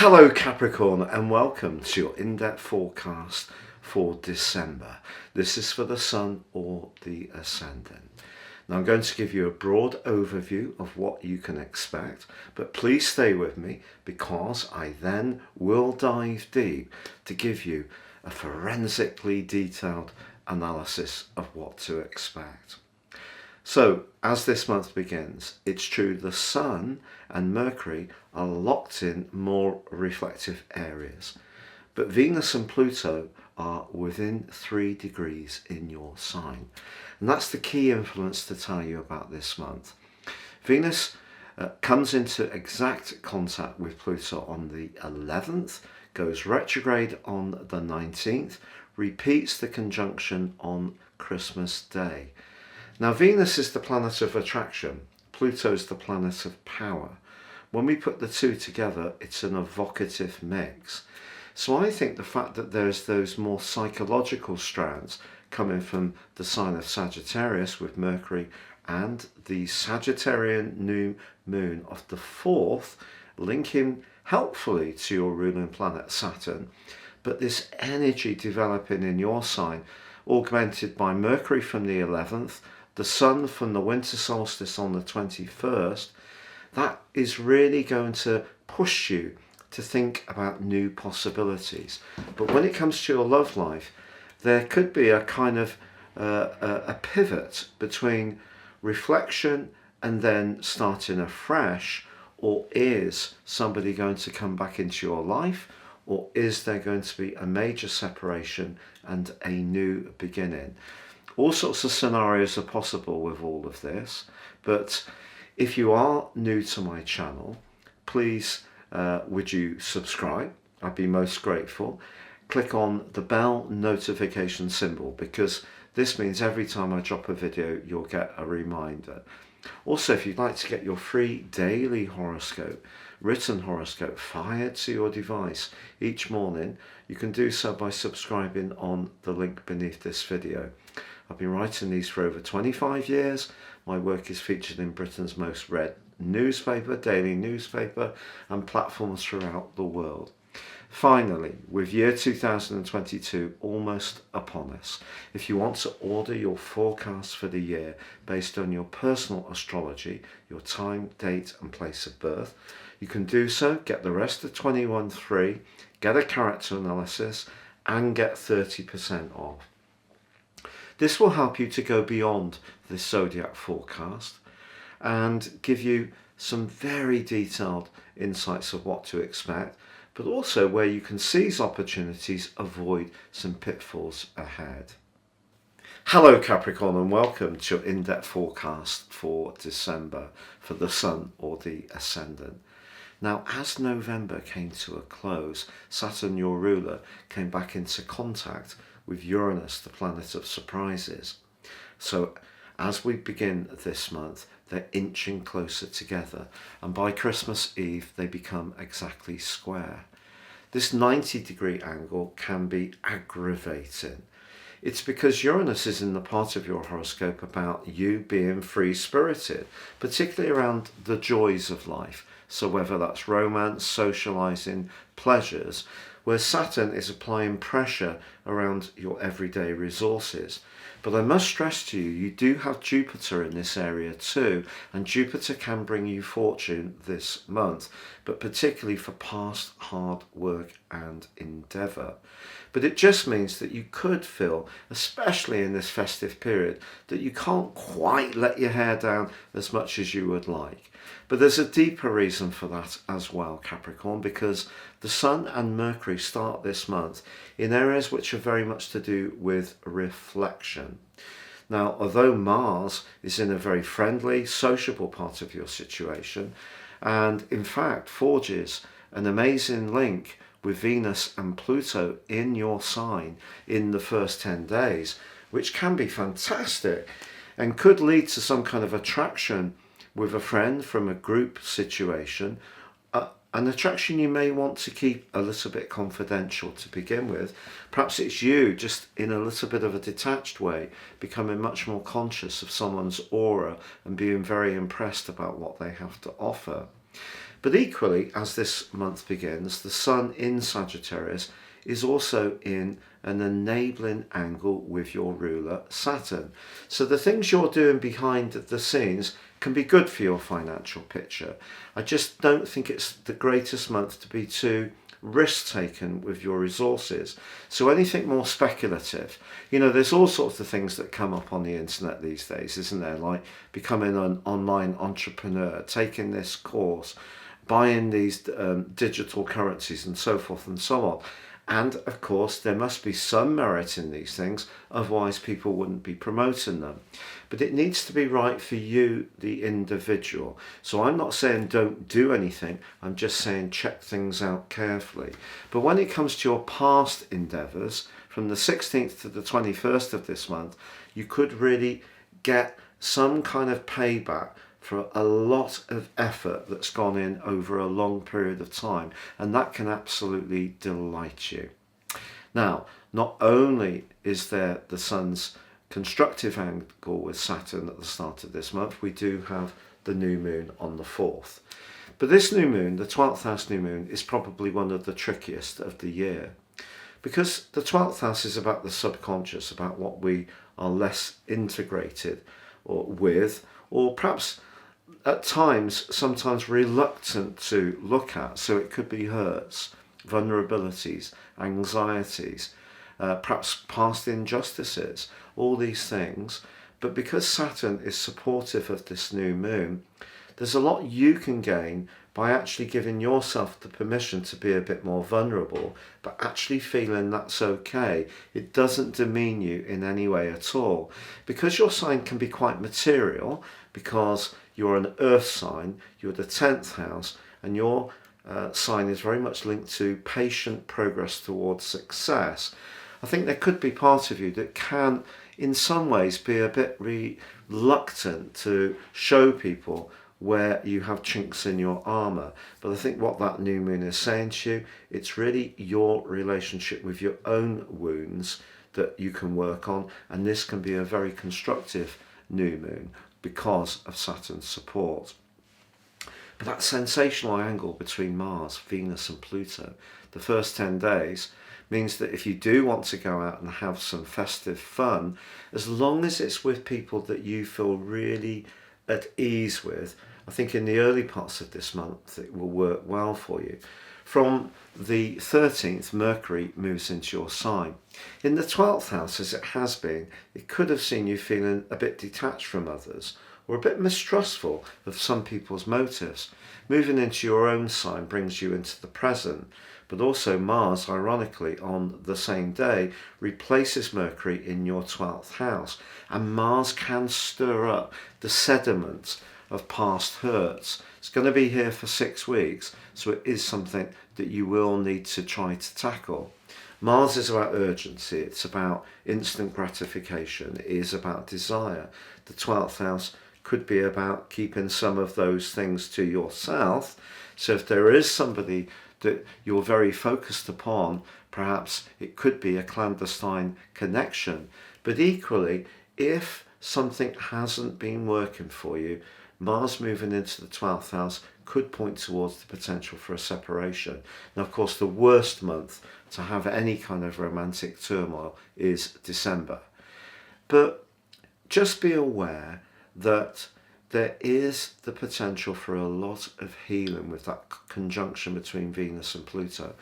Hello Capricorn, and welcome to your in-depth forecast for December. This is for the Sun or the Ascendant. Now I'm going to give you a broad overview of what you can expect, but please stay with me because I then will dive deep to give you a forensically detailed analysis of what to expect. So, as this month begins, it's true the Sun and Mercury are locked in more reflective areas, but Venus and Pluto are within 3 degrees in your sign. And that's the key influence to tell you about this month. Venus comes into exact contact with Pluto on the 11th, goes retrograde on the 19th, repeats the conjunction on Christmas Day. Now, Venus is the planet of attraction, Pluto is the planet of power. When we put the two together, it's an evocative mix. So I think the fact that there's those more psychological strands coming from the sign of Sagittarius with Mercury and the Sagittarian new moon of the 4th, linking helpfully to your ruling planet Saturn, but this energy developing in your sign, augmented by Mercury from the 11th, the Sun from the winter solstice on the 21st, that is really going to push you to think about new possibilities. But when it comes to your love life, there could be a kind of a pivot between reflection and then starting afresh, or is somebody going to come back into your life, or is there going to be a major separation and a new beginning? All sorts of scenarios are possible with all of this, but if you are new to my channel, please would you subscribe? I'd be most grateful. Click on the bell notification symbol because this means every time I drop a video you'll get a reminder. Also, if you'd like to get your free daily horoscope, written horoscope fired to your device each morning, you can do so by subscribing on the link beneath this video. I've been writing these for over 25 years. My work is featured in Britain's most read newspaper, daily newspaper, and platforms throughout the world. Finally, with year 2022 almost upon us, if you want to order your forecast for the year based on your personal astrology, your time, date and place of birth, you can do so, get the rest of 21 free, get a character analysis and get 30% off. This will help you to go beyond the Zodiac forecast and give you some very detailed insights of what to expect, but also where you can seize opportunities, avoid some pitfalls ahead. Hello Capricorn, and welcome to your in-depth forecast for December for the Sun or the Ascendant. Now, as November came to a close, Saturn, your ruler, came back into contact with Uranus, the planet of surprises. So as we begin this month, they're inching closer together, and by Christmas Eve they become exactly square. This 90-degree angle can be aggravating. It's because Uranus is in the part of your horoscope about you being free-spirited, particularly around the joys of life. So whether that's romance, socializing, pleasures, where Saturn is applying pressure around your everyday resources. But I must stress to you, you do have Jupiter in this area too, and Jupiter can bring you fortune this month, but particularly for past hard work and endeavour. But it just means that you could feel, especially in this festive period, that you can't quite let your hair down as much as you would like. But there's a deeper reason for that as well, Capricorn, because the Sun and Mercury start this month in areas which are very much to do with reflection. Now, although Mars is in a very friendly, sociable part of your situation, and in fact forges an amazing link with Venus and Pluto in your sign in the first 10 days, which can be fantastic and could lead to some kind of attraction with a friend from a group situation, an attraction you may want to keep a little bit confidential to begin with. Perhaps it's you just in a little bit of a detached way, becoming much more conscious of someone's aura and being very impressed about what they have to offer. But equally, as this month begins, the Sun in Sagittarius is also in an enabling angle with your ruler Saturn. So the things you're doing behind the scenes can be good for your financial picture. I just don't think it's the greatest month to be too risk taken with your resources. So anything more speculative, there's all sorts of things that come up on the internet these days, isn't there? Like becoming an online entrepreneur, taking this course, buying these digital currencies and so forth and so on. And of course, there must be some merit in these things, otherwise people wouldn't be promoting them. But it needs to be right for you, the individual. So I'm not saying don't do anything, I'm just saying check things out carefully. But when it comes to your past endeavours, from the 16th to the 21st of this month, you could really get some kind of payback for a lot of effort that's gone in over a long period of time, and that can absolutely delight you. Now, not only is there the Sun's constructive angle with Saturn at the start of this month, we do have the new moon on the 4th. But this new moon, the 12th house new moon, is probably one of the trickiest of the year, because the 12th house is about the subconscious, about what we are less integrated with, or perhaps at times, sometimes reluctant to look at. So it could be hurts, vulnerabilities, anxieties, perhaps past injustices, all these things. But because Saturn is supportive of this new moon, there's a lot you can gain by actually giving yourself the permission to be a bit more vulnerable, but actually feeling that's okay. It doesn't demean you in any way at all. Because your sign can be quite material, because you're an earth sign, you're the 10th house, and your sign is very much linked to patient progress towards success. I think there could be part of you that can, in some ways, be a bit reluctant to show people where you have chinks in your armour. But I think what that new moon is saying to you, it's really your relationship with your own wounds that you can work on, and this can be a very constructive new moon because of Saturn's support. But that sensational angle between Mars, Venus and Pluto, the first 10 days, means that if you do want to go out and have some festive fun, as long as it's with people that you feel really at ease with, I think in the early parts of this month it will work well for you. From the 13th, Mercury moves into your sign. In the 12th house, as it has been, it could have seen you feeling a bit detached from others, or a bit mistrustful of some people's motives. Moving into your own sign brings you into the present, but also Mars, ironically, on the same day, replaces Mercury in your 12th house. And Mars can stir up the sediment of past hurts. It's going to be here for 6 weeks, so it is something that you will need to try to tackle. Mars is about urgency, it's about instant gratification, it is about desire. The 12th house could be about keeping some of those things to yourself. So if there is somebody that you're very focused upon, perhaps it could be a clandestine connection. But equally, if something hasn't been working for you, Mars moving into the 12th house could point towards the potential for a separation. Now, of course, the worst month to have any kind of romantic turmoil is December. But just be aware that there is the potential for a lot of healing with that conjunction between Venus and Pluto.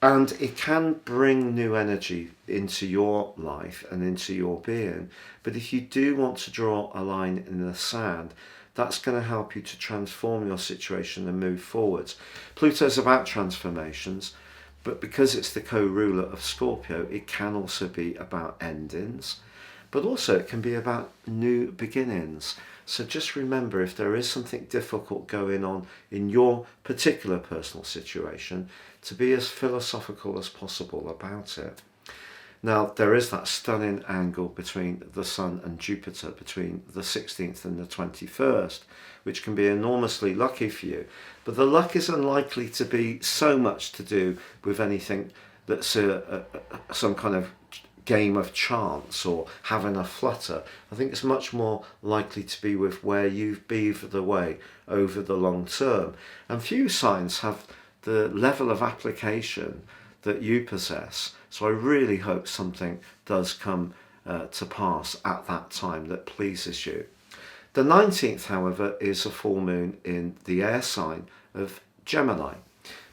And it can bring new energy into your life and into your being. But if you do want to draw a line in the sand, that's going to help you to transform your situation and move forwards. Pluto's about transformations, but because it's the co-ruler of Scorpio, it can also be about endings, but also it can be about new beginnings. So just remember, if there is something difficult going on in your particular personal situation, to be as philosophical as possible about it. Now, there is that stunning angle between the Sun and Jupiter between the 16th and the 21st, which can be enormously lucky for you. But the luck is unlikely to be so much to do with anything that's some kind of game of chance or having a flutter. I think it's much more likely to be with where you've beavered away over the long term. And few signs have the level of application that you possess. So I really hope something does come to pass at that time that pleases you. The 19th, however, is a full moon in the air sign of Gemini.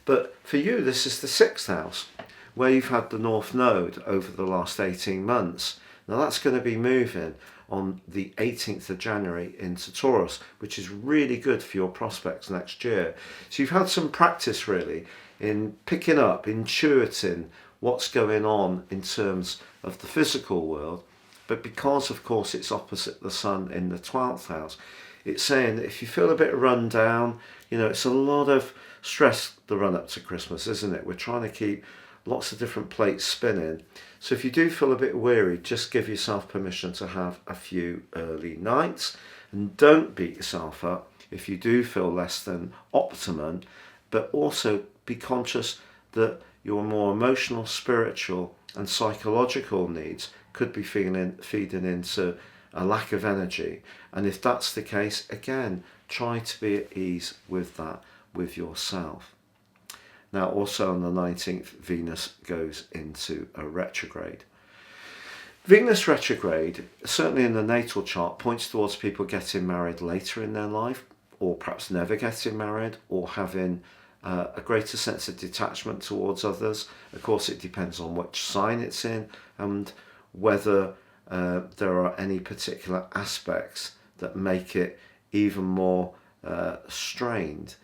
But for you, this is the 6th house, where you've had the North Node over the last 18 months. Now that's going to be moving on the 18th of January into Taurus, which is really good for your prospects next year. So you've had some practice really in picking up, intuiting what's going on in terms of the physical world. But because, of course, it's opposite the sun in the 12th house, it's saying that if you feel a bit run down, it's a lot of stress the run up to Christmas, isn't it? We're trying to keep lots of different plates spinning. So if you do feel a bit weary, just give yourself permission to have a few early nights, and don't beat yourself up if you do feel less than optimum, but also be conscious that your more emotional, spiritual and psychological needs could be feeding into a lack of energy. And if that's the case, again, try to be at ease with that with yourself. Now, also on the 19th, Venus goes into a retrograde. Venus retrograde, certainly in the natal chart, points towards people getting married later in their life, or perhaps never getting married, or having a greater sense of detachment towards others. Of course, it depends on which sign it's in and whether there are any particular aspects that make it even more strained.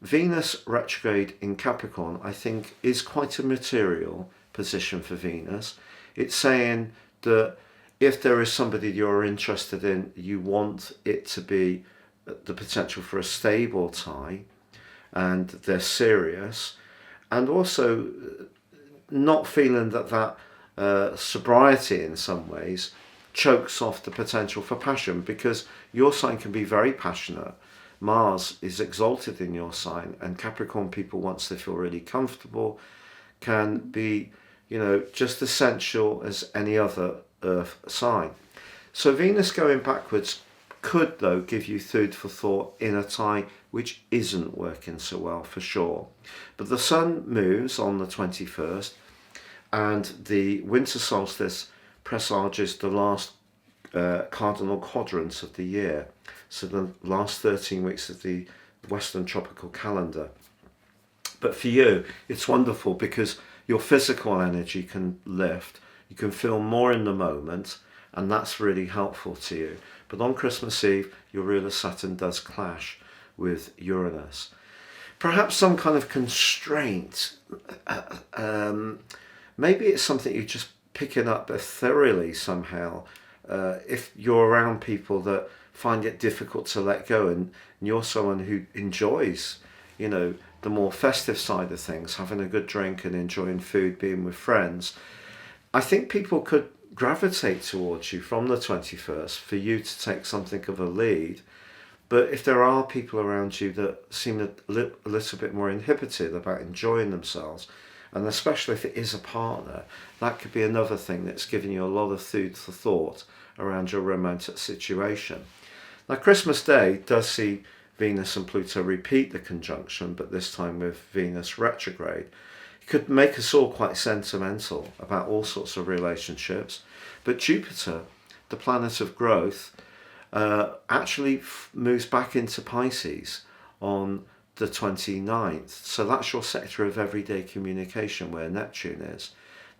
Venus retrograde in Capricorn, I think, is quite a material position for Venus. It's saying that if there is somebody you're interested in, you want it to be the potential for a stable tie, and they're serious, and also not feeling that sobriety in some ways chokes off the potential for passion, because your sign can be very passionate. Mars is exalted in your sign, and Capricorn people, once they feel really comfortable, can be, just as sensual as any other earth sign. So Venus going backwards could, though, give you food for thought in a tie which isn't working so well, for sure. But the sun moves on the 21st, and the winter solstice presages the last cardinal quadrants of the year, so the last 13 weeks of the Western tropical calendar. But for you, it's wonderful because your physical energy can lift, you can feel more in the moment, and that's really helpful to you. But on Christmas Eve, your ruler Saturn does clash with Uranus. Perhaps some kind of constraint. Maybe it's something you're just picking up ethereally somehow. If you're around people that find it difficult to let go, and you're someone who enjoys, the more festive side of things, having a good drink and enjoying food, being with friends, I think people could gravitate towards you from the 21st for you to take something of a lead. But if there are people around you that seem a little bit more inhibited about enjoying themselves, and especially if it is a partner, that could be another thing that's giving you a lot of food for thought around your romantic situation. Now, Christmas Day does see Venus and Pluto repeat the conjunction, but this time with Venus retrograde. It could make us all quite sentimental about all sorts of relationships, but Jupiter, the planet of growth, actually moves back into Pisces on the 29th. So that's your sector of everyday communication where Neptune is.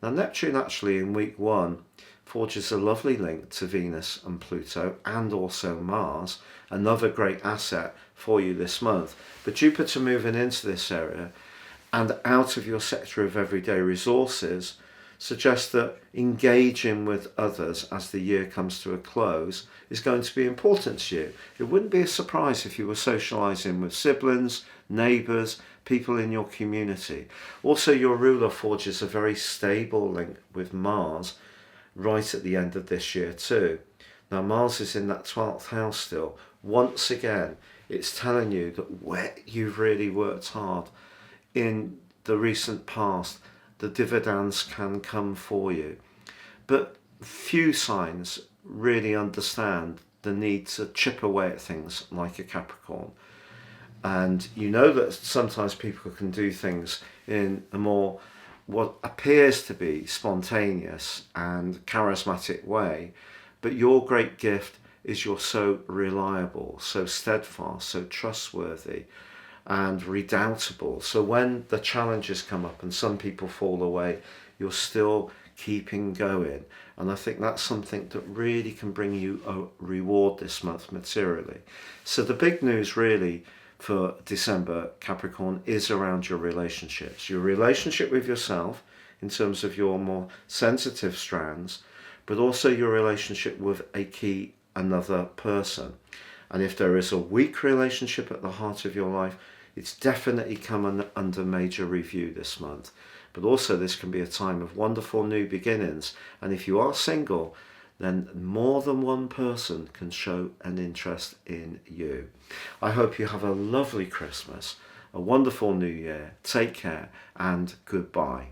Now, Neptune actually in week 1 forges a lovely link to Venus and Pluto, and also Mars, another great asset for you this month. But Jupiter moving into this area and out of your sector of everyday resources suggests that engaging with others as the year comes to a close is going to be important to you. It wouldn't be a surprise if you were socialising with siblings, neighbours, people in your community. Also, your ruler forges a very stable link with Mars right at the end of this year too. Now, Mars is in that 12th house still. Once again, it's telling you that where you've really worked hard in the recent past, the dividends can come for you. But few signs really understand the need to chip away at things like a Capricorn. And you know that sometimes people can do things in a more, what appears to be spontaneous and charismatic way, but your great gift is you're so reliable, so steadfast, so trustworthy and redoubtable. So when the challenges come up and some people fall away, you're still keeping going. And I think that's something that really can bring you a reward this month materially. So the big news really for December, Capricorn, is around your relationships. Your relationship with yourself in terms of your more sensitive strands, but also your relationship with another person. And if there is a weak relationship at the heart of your life, it's definitely come under major review this month. But also this can be a time of wonderful new beginnings. And if you are single, then more than one person can show an interest in you. I hope you have a lovely Christmas, a wonderful New Year. Take care and goodbye.